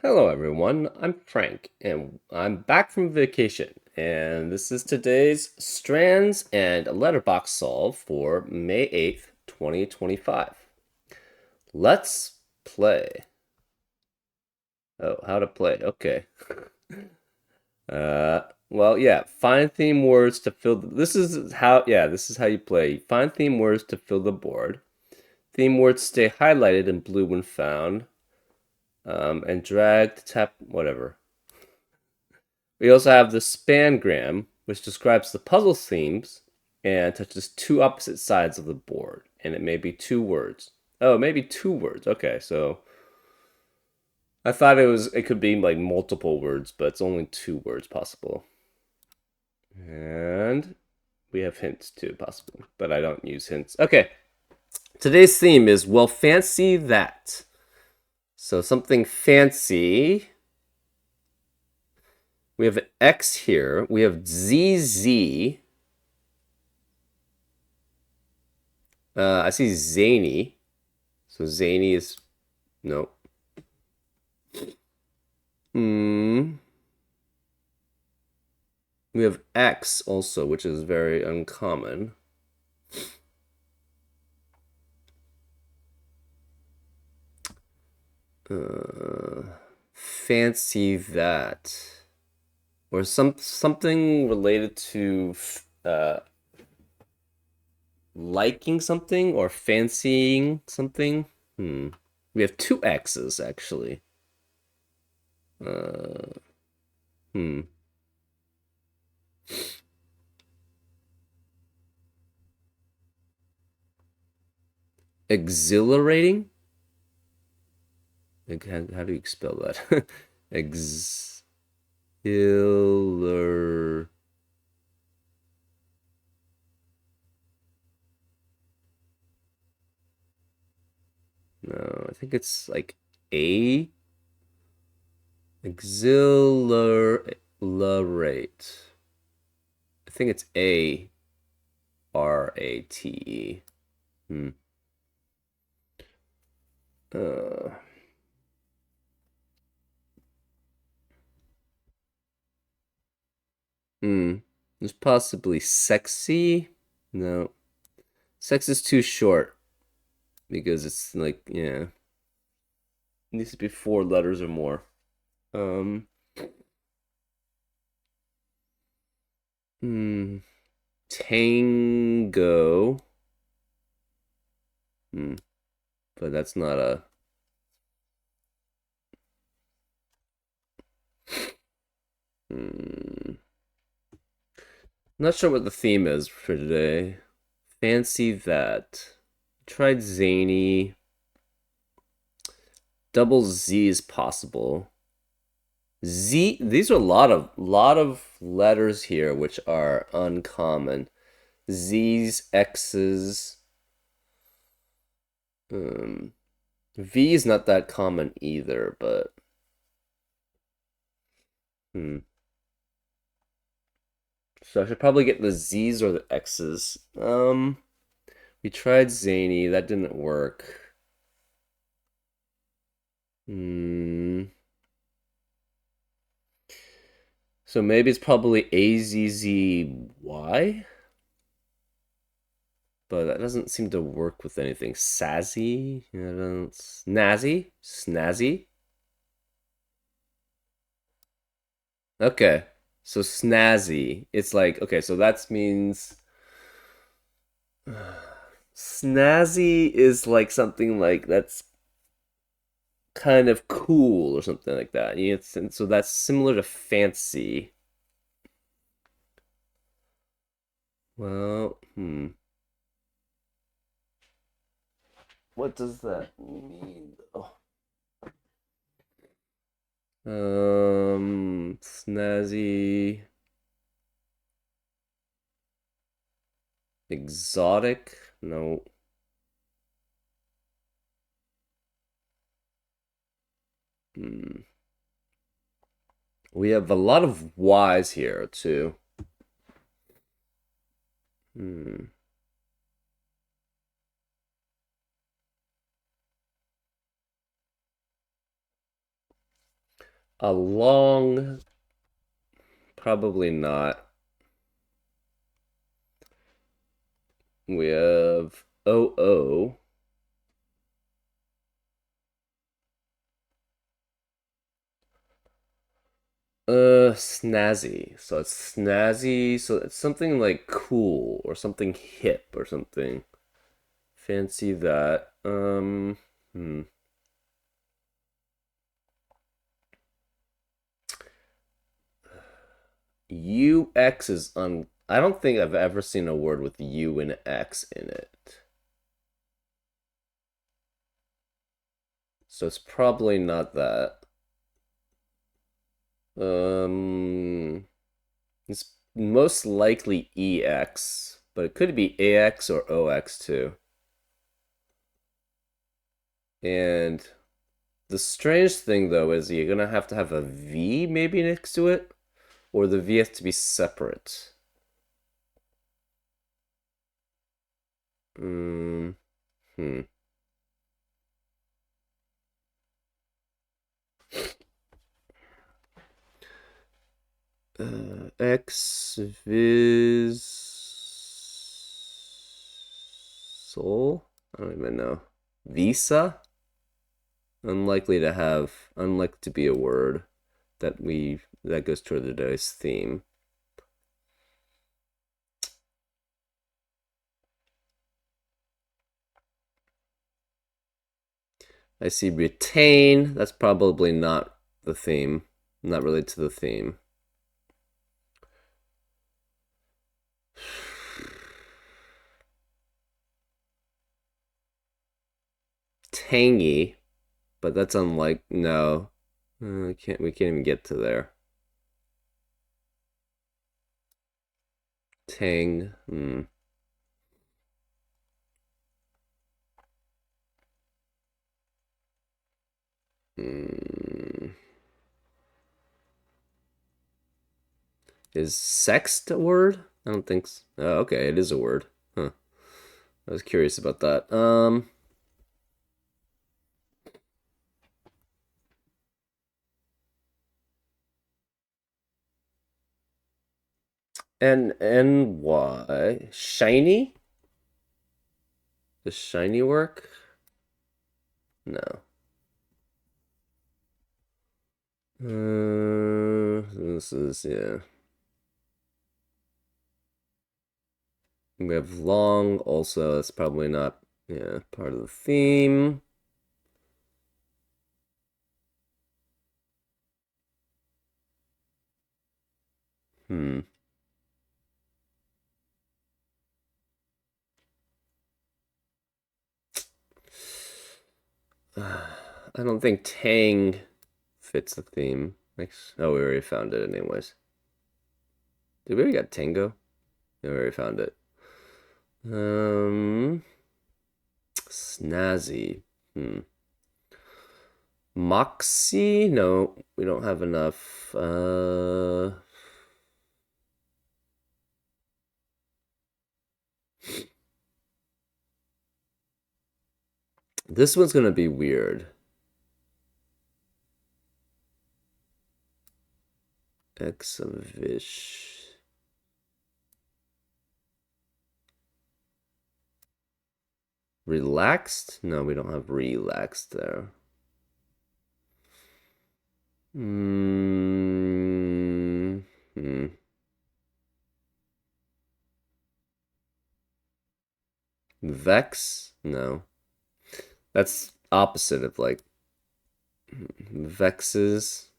Hello, everyone. I'm Frank, and I'm back from vacation. And this is today's Strands and Letterbox solve for May 8th, 2025. Let's play. Oh, how to play. Okay. Well, yeah, find theme words to fill this is how you play. Find theme words to fill the board. Theme words stay highlighted in blue when found, and drag to tap, whatever. We also have the spangram, which describes the puzzle themes and touches two opposite sides of the board, and it may be two words. Oh, maybe two words. Okay, so I thought it could be like multiple words, but it's only two words possible. And we have hints too, possibly, but I don't use hints. Okay, today's theme is well, fancy that. So something fancy. We have X here. We have ZZ. I see zany. So zany is no. Hmm. We have X also, which is very uncommon. Fancy that, or something related to liking something or fancying something. Hmm. We have two X's actually. Uh, hmm. Exhilarating. Like, how do you spell that? Exhilar. No, I think it's like A. Exhilarate. I think it's ARATE. Hmm. Uh, hmm. There's possibly sexy. No, sex is too short because it's like yeah, it needs to be four letters or more. Um. Hmm. Tango. Hmm. But that's not a. Hmm. Not sure what the theme is for today. Fancy that. Tried zany. Double Z is possible. Z. These are a lot of letters here which are uncommon. Z's, X's. Um, V is not that common either, but hmm. So I should probably get the Z's or the X's. We tried zany, that didn't work. Hmm. So maybe it's probably AZZY, but that doesn't seem to work with anything. Sassy, snazzy, snazzy. Okay, so snazzy. It's like okay, so that means snazzy is like something like that's kind of cool or something like that. And so that's similar to fancy. Well, what does that mean? Oh. Snazzy, exotic. No. Hmm. We have a lot of Y's here too. Hmm. A long, probably not. We have OO. Snazzy. So it's snazzy. So it's something like cool or something hip or something. Fancy that. UX is on. I don't think I've ever seen a word with U and X in it. So it's probably not that. Um, it's most likely EX, but it could be AX or OX too. And the strange thing though is you're gonna have to have a V maybe next to it, or the V has to be separate. Mm, hmm. X Viz Soul? I don't even know. Visa? Unlikely to be a word that goes toward today's theme. I see retain. That's probably not the theme. Not related to the theme. Tangy, but that's unlike no. We can't even get to there. Tang. Hmm. Is sext a word? I don't think so. Oh, okay, it is a word. Huh. I was curious about that. NY shiny? Does shiny work? No. This is yeah. We have long also. That's probably not part of the theme. Hmm. I don't think Tang fits the theme. Oh, we already found it anyways. Did we already got Tango? Yeah, we already found it. Snazzy. Moxie? No, we don't have enough. This one's gonna be weird. Exavish. Relaxed? No, we don't have relaxed there. Hmm. Hmm. Vex? No. That's opposite of like vexes.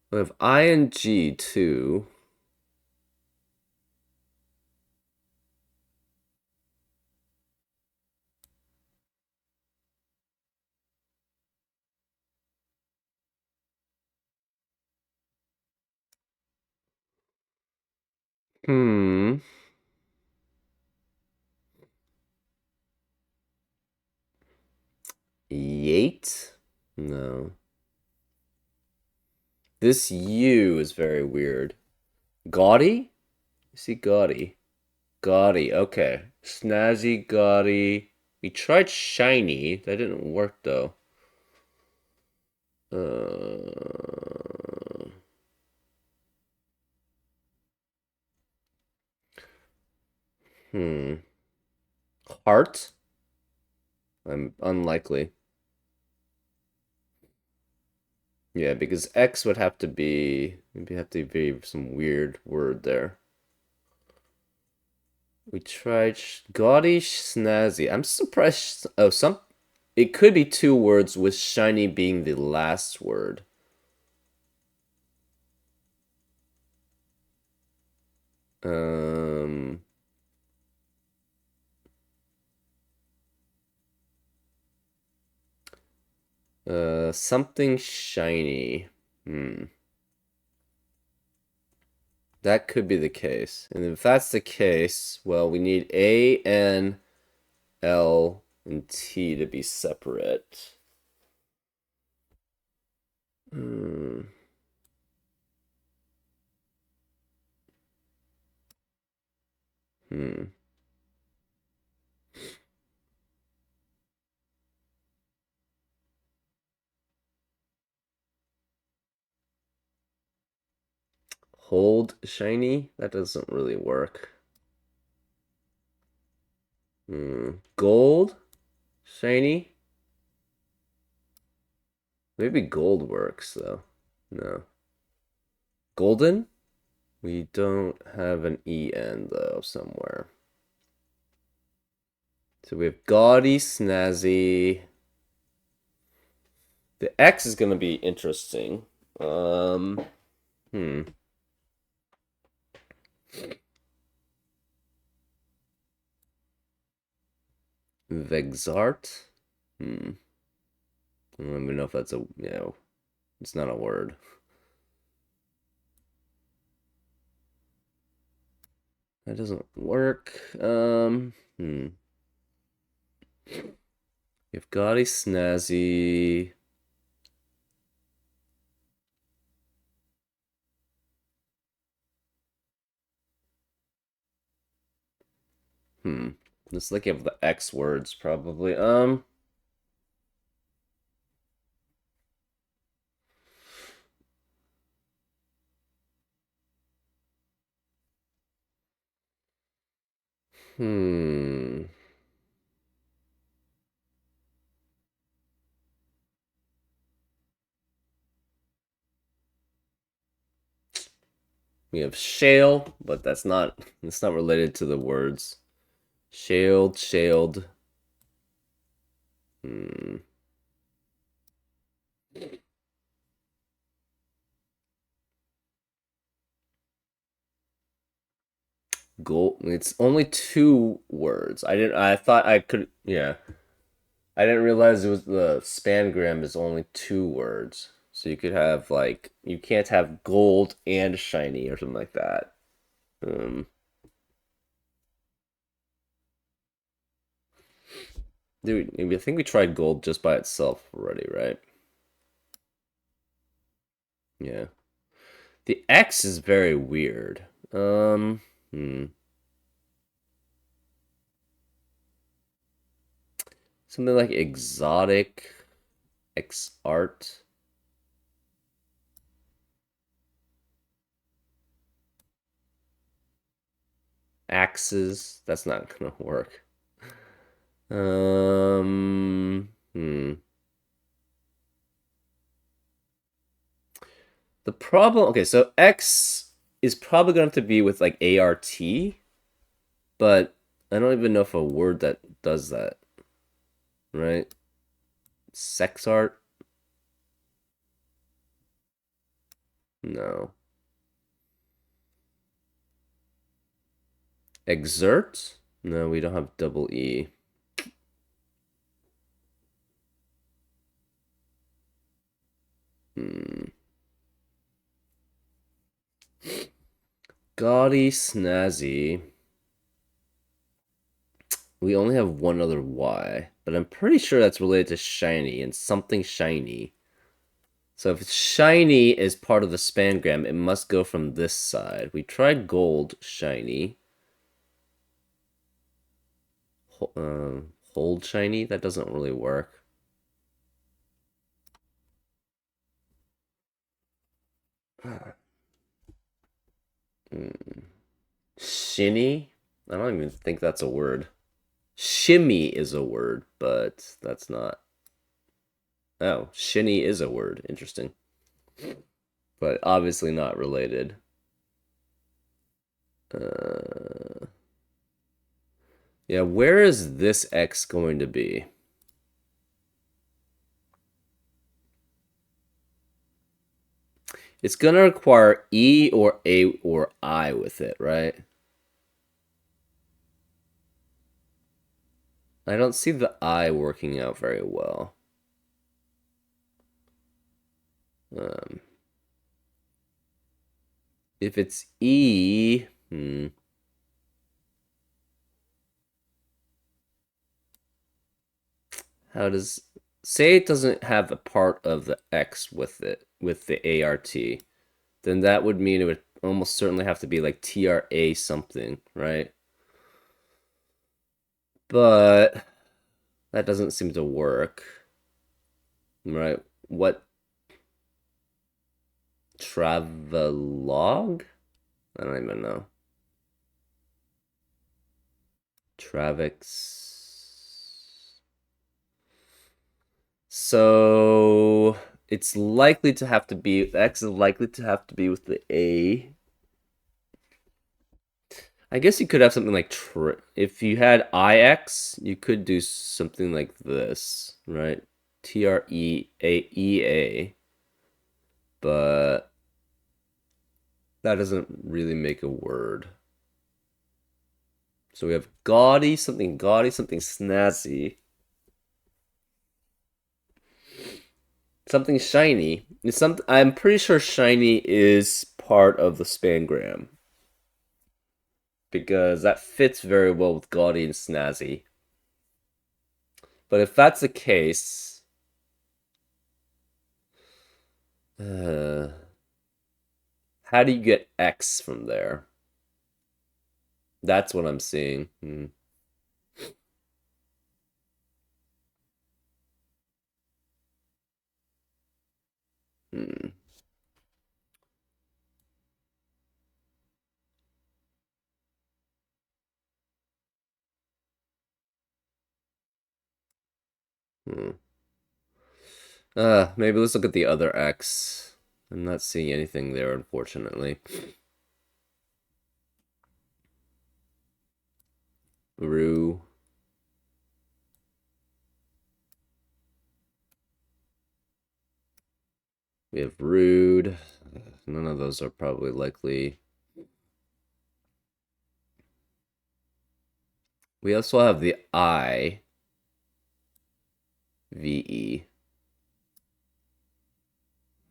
We have ing too. Hmm. Yate? No. This U is very weird. Gaudy? see gaudy. Gaudy, okay. Snazzy, gaudy. We tried shiny. That didn't work though. Uh, hmm. Heart? I'm unlikely. Yeah, because X would have to be maybe have to be some weird word there. We tried gaudy, snazzy. I'm surprised. Oh, some. It could be two words with shiny being the last word. Um. Something shiny. Hmm. That could be the case. And if that's the case, well, we need A, N, L, and T to be separate. Hmm. Hmm. Hold shiny? That doesn't really work. Hmm. Gold? Shiny? Maybe gold works though. No. Golden? We don't have an EN though somewhere. So we have gaudy, snazzy. The X is gonna be interesting. Hmm. Vexart? Hmm. I don't even know if that's it's not a word. That doesn't work. You've gaudy, snazzy. Hmm. Just looking at the X words, probably. Hmm. We have shale, but it's not related to the words. Shaled, shaled. Hmm. Gold. It's only two words. I thought I could. Yeah. I didn't realize it was the spangram is only two words. So you could have like you can't have gold and shiny or something like that. Um, dude, I think we tried gold just by itself already, right? Yeah. The X is very weird. Hmm. Something like exotic, X art, axes. That's not gonna work. Hmm. The problem, okay, so X is probably going to have to be with like ART, but I don't even know if a word that does that, right? Sex art? No. Exert? No, we don't have double E. Hmm. Gaudy, snazzy. We only have one other Y, but I'm pretty sure that's related to shiny and something shiny. So if shiny is part of the spangram, it must go from this side. We tried gold shiny. Hold shiny? That doesn't really work. Shinny? I don't even think that's a word. Shimmy is a word, but that's not. Oh, shinny is a word. Interesting. But obviously not related. Uh, yeah, where is this X going to be? It's going to require E or A or I with it, right? I don't see the I working out very well. Um, if it's E, how does say it doesn't have a part of the X with it with the ART, then that would mean it would almost certainly have to be like TRA something, right? But that doesn't seem to work, right? What travelogue? I don't even know. Travix. So it's likely to have to be X is likely to have to be with the A. I guess you could have something like if you had IX, you could do something like this, right? TREAEA, but that doesn't really make a word. So we have gaudy, something snazzy, something shiny. It's some. I'm pretty sure shiny is part of the spangram because that fits very well with gaudy and snazzy. But if that's the case, uh, how do you get X from there? That's what I'm seeing. Hmm. Hmm. Maybe let's look at the other X. I'm not seeing anything there, unfortunately. Rue. We have rude. None of those are probably likely. We also have the I, VE.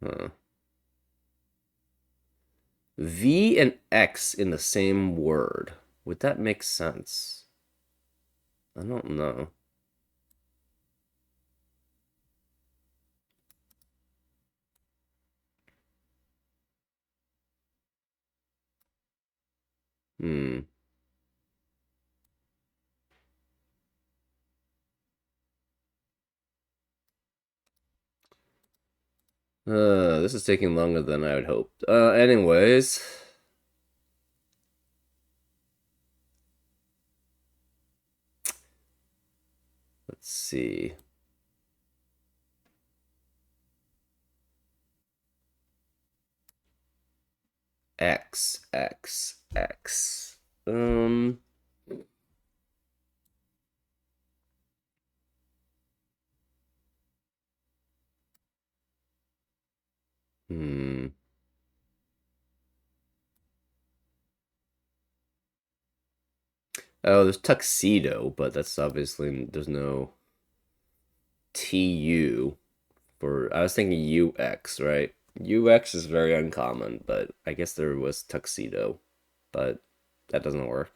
Huh. V and X in the same word. Would that make sense? I don't know. Hmm. This is taking longer than I would hoped. Anyways, let's see. X, X, X. Um, hmm. Oh, there's tuxedo, but that's obviously there's no TU for. I was thinking UX, right? UX is very uncommon, but I guess there was tuxedo, but that doesn't work.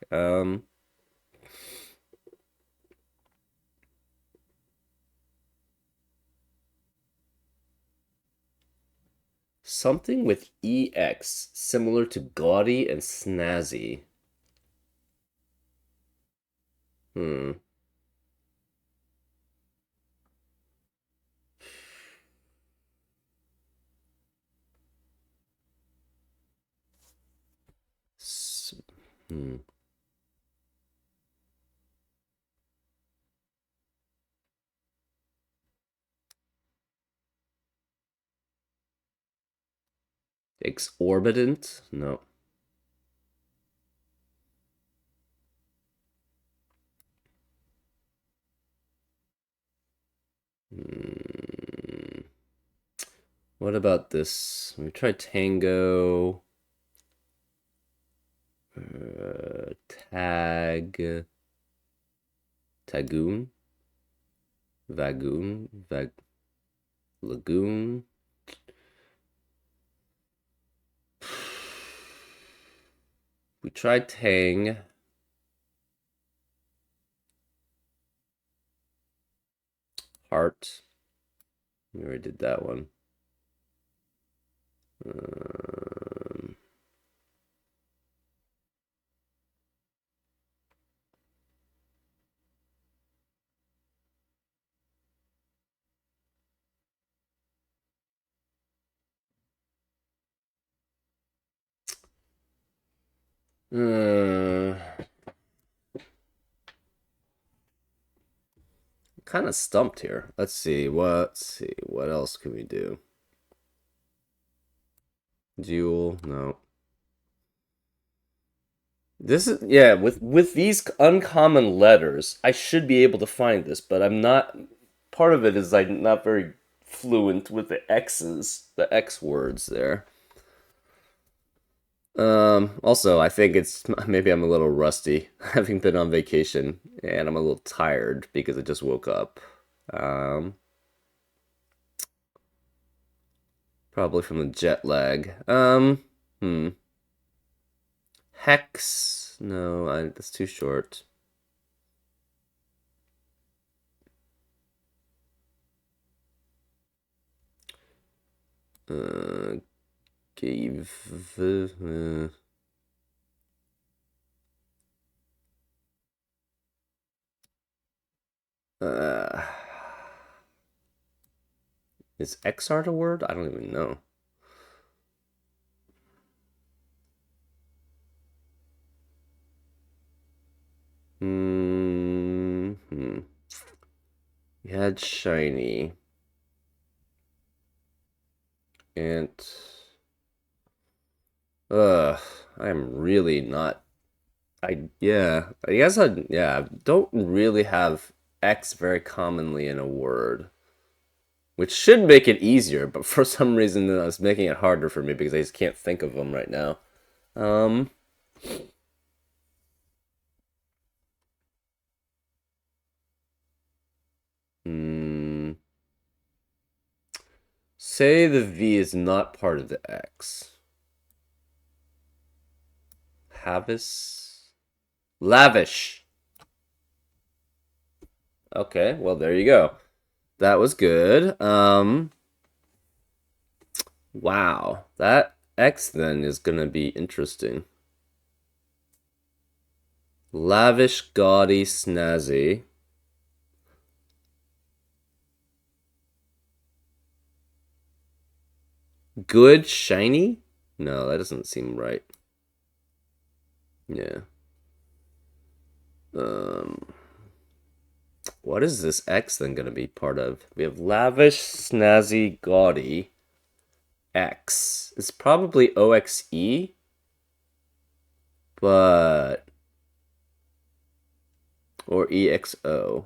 Something with EX, similar to gaudy and snazzy. Hmm. S- hmm. Exorbitant? No. Hmm. What about this? We try tango. Tag. Tagoon? Vagoon? Lagoon? We tried tang. Heart. We already did that one. Um, uh, kind of stumped here. Let's see. What else can we do? Duel? No. This is yeah, with these uncommon letters, I should be able to find this, but I'm not. Part of it is I'm not very fluent with the X's, the X words there. Also, I think it's maybe I'm a little rusty, having been on vacation, and I'm a little tired because I just woke up. Um, Probably from the jet lag. Hex. No, that's too short. Uh, Gave. Uh, is Xart a word? I don't even know. Hmm. We had shiny. And ugh, I'm really not. I guess I don't really have X very commonly in a word, which should make it easier, but for some reason it's making it harder for me because I just can't think of them right now. Um, hmm, say the V is not part of the X. Havis, lavish. Okay, well there you go. That was good. Wow, that X then is gonna be interesting. Lavish, gaudy, snazzy. Good, shiny? No, that doesn't seem right. Yeah. Um, what is this X then gonna be part of? We have lavish, snazzy, gaudy. X. It's probably OXE, but or EXO.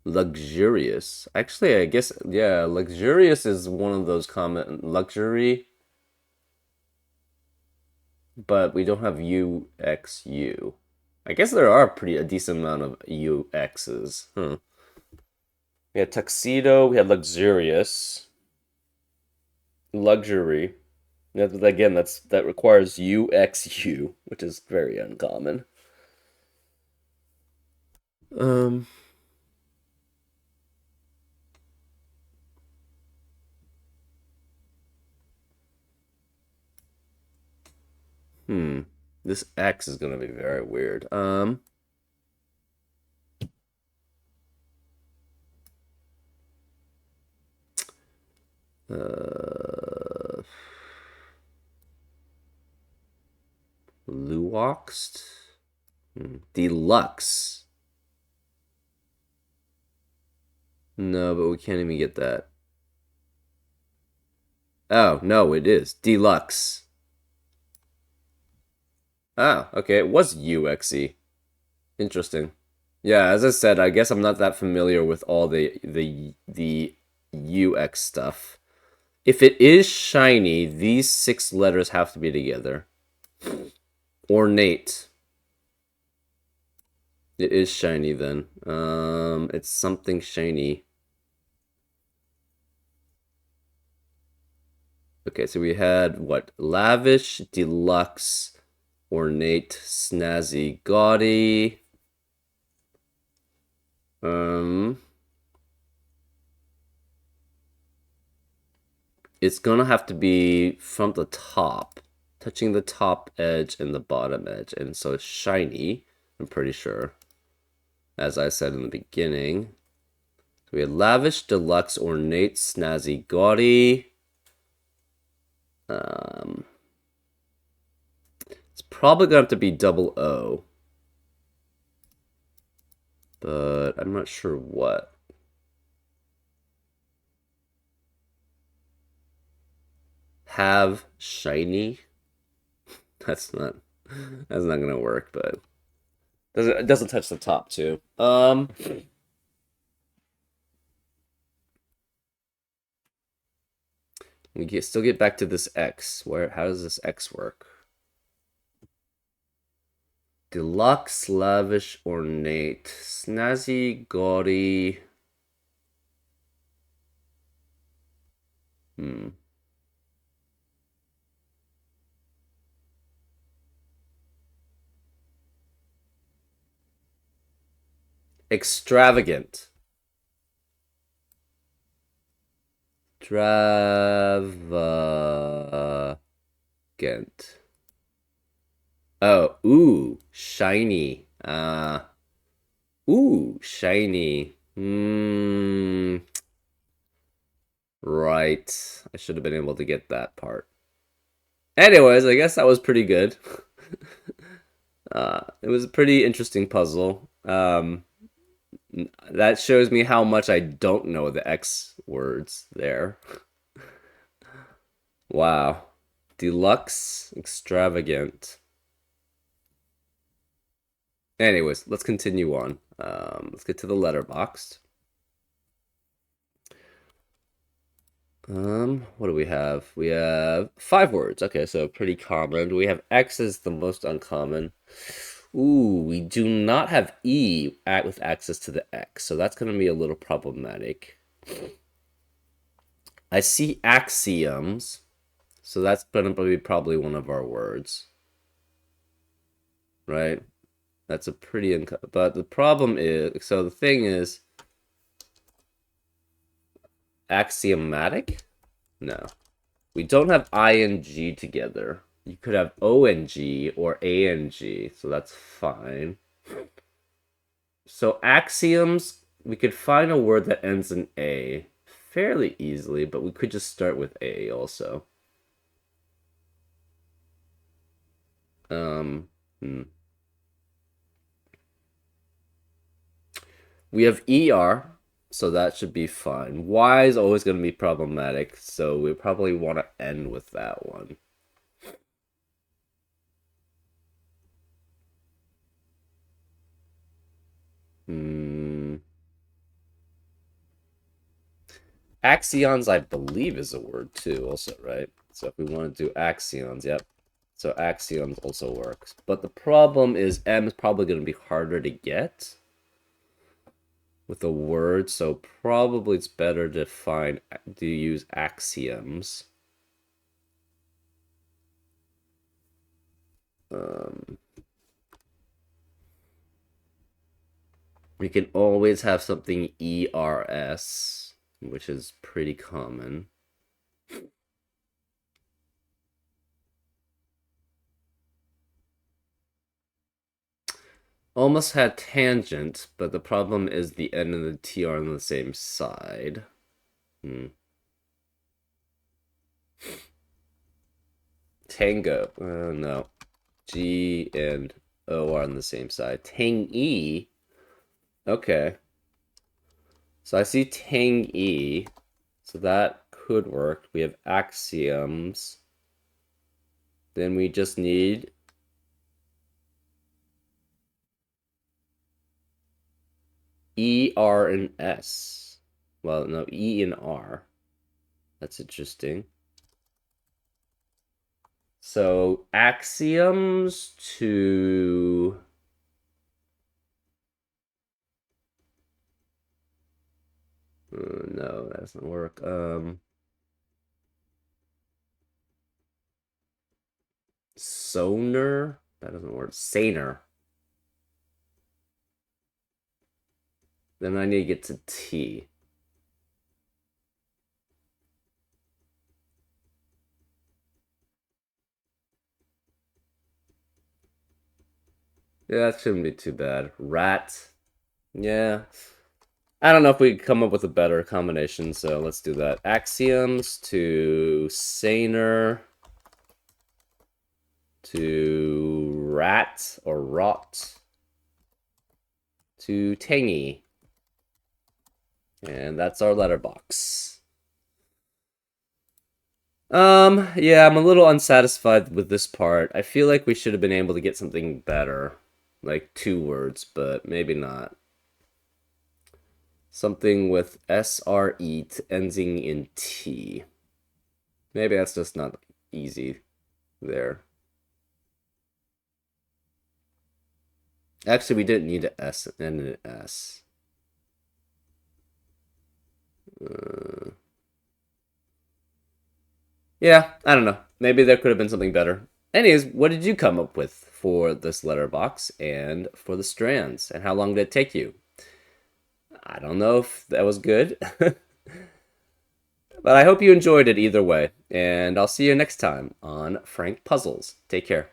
Luxurious. Actually, I guess yeah, luxurious is one of those common luxury, but we don't have UXU. I guess there are a decent amount of UXs. Huh. We had tuxedo, we had luxurious, luxury. Again, that requires UXU, which is very uncommon. Um, This X is gonna be very weird. Uh, Luoxed? Deluxe. No, but we can't even get that. Oh, no, it is. Deluxe. Oh, okay, it was UXE. Interesting. Yeah, as I said, I guess I'm not that familiar with all the UX stuff. If it is shiny, these 6 letters have to be together. Ornate. It is shiny then. It's something shiny. Okay, so we had what? Lavish, deluxe, ornate, snazzy, gaudy. Um, it's gonna have to be from the top, touching the top edge and the bottom edge, and so it's shiny. I'm pretty sure, as I said in the beginning. So we had lavish, deluxe, ornate, snazzy, gaudy. It's probably gonna have to be double O, but I'm not sure what. Have shiny. That's not gonna work, but it doesn't touch the top too. Still get back to this X. How does this X work? Deluxe, lavish, ornate, snazzy, gaudy. Extravagant. Extravagant. Oh, ooh, shiny. Ooh, shiny. Right. I should have been able to get that part. Anyways, I guess that was pretty good. It was a pretty interesting puzzle. That shows me how much I don't know the X words there. Wow. Deluxe, extravagant. Anyways, let's continue on. Let's get to the letterboxed. What do we have? We have 5 words. Okay, so pretty common. We have X as the most uncommon. Ooh, we do not have E with access to the X, so that's going to be a little problematic. I see axioms, so that's going to be probably one of our words, right? That's a pretty, but the problem is, so the thing is, axiomatic? No. We don't have ing together. You could have ONG or ANG, so that's fine. So axioms, we could find a word that ends in A fairly easily, but we could just start with A also. Hmm. We have ER, so that should be fine. Y is always going to be problematic, so we probably want to end with that one. Axions, I believe, is a word too, also, right? So if we want to do axions, yep. So axions also works. But the problem is M is probably going to be harder to get with a word, so probably it's better to use axioms. We can always have something ERS, which is pretty common. 。Almost had tangent, but the problem is the N and the T are on the same side. Tango. No. G and O are on the same side. Tang-E. Okay. So I see Tang-E. So that could work. We have axioms. Then we just need E, R, and S. Well, no, E and R. That's interesting. So axioms to no, that doesn't work. Sonar, that doesn't work. Saner. Then I need to get to T. Yeah, that shouldn't be too bad. Rat. Yeah. I don't know if we can come up with a better combination, so let's do that. Axioms to saner to rat or rot to tangy. And that's our letterbox. Yeah, I'm a little unsatisfied with this part. I feel like we should have been able to get something better. Like 2 words, but maybe not. Something with SRE ending in T. Maybe that's just not easy there. Actually, we didn't need an S and an S. Yeah, I don't know. Maybe there could have been something better. Anyways, what did you come up with for this letterbox and for the strands? And how long did it take you? I don't know if that was good. But I hope you enjoyed it either way. And I'll see you next time on Frank Puzzles. Take care.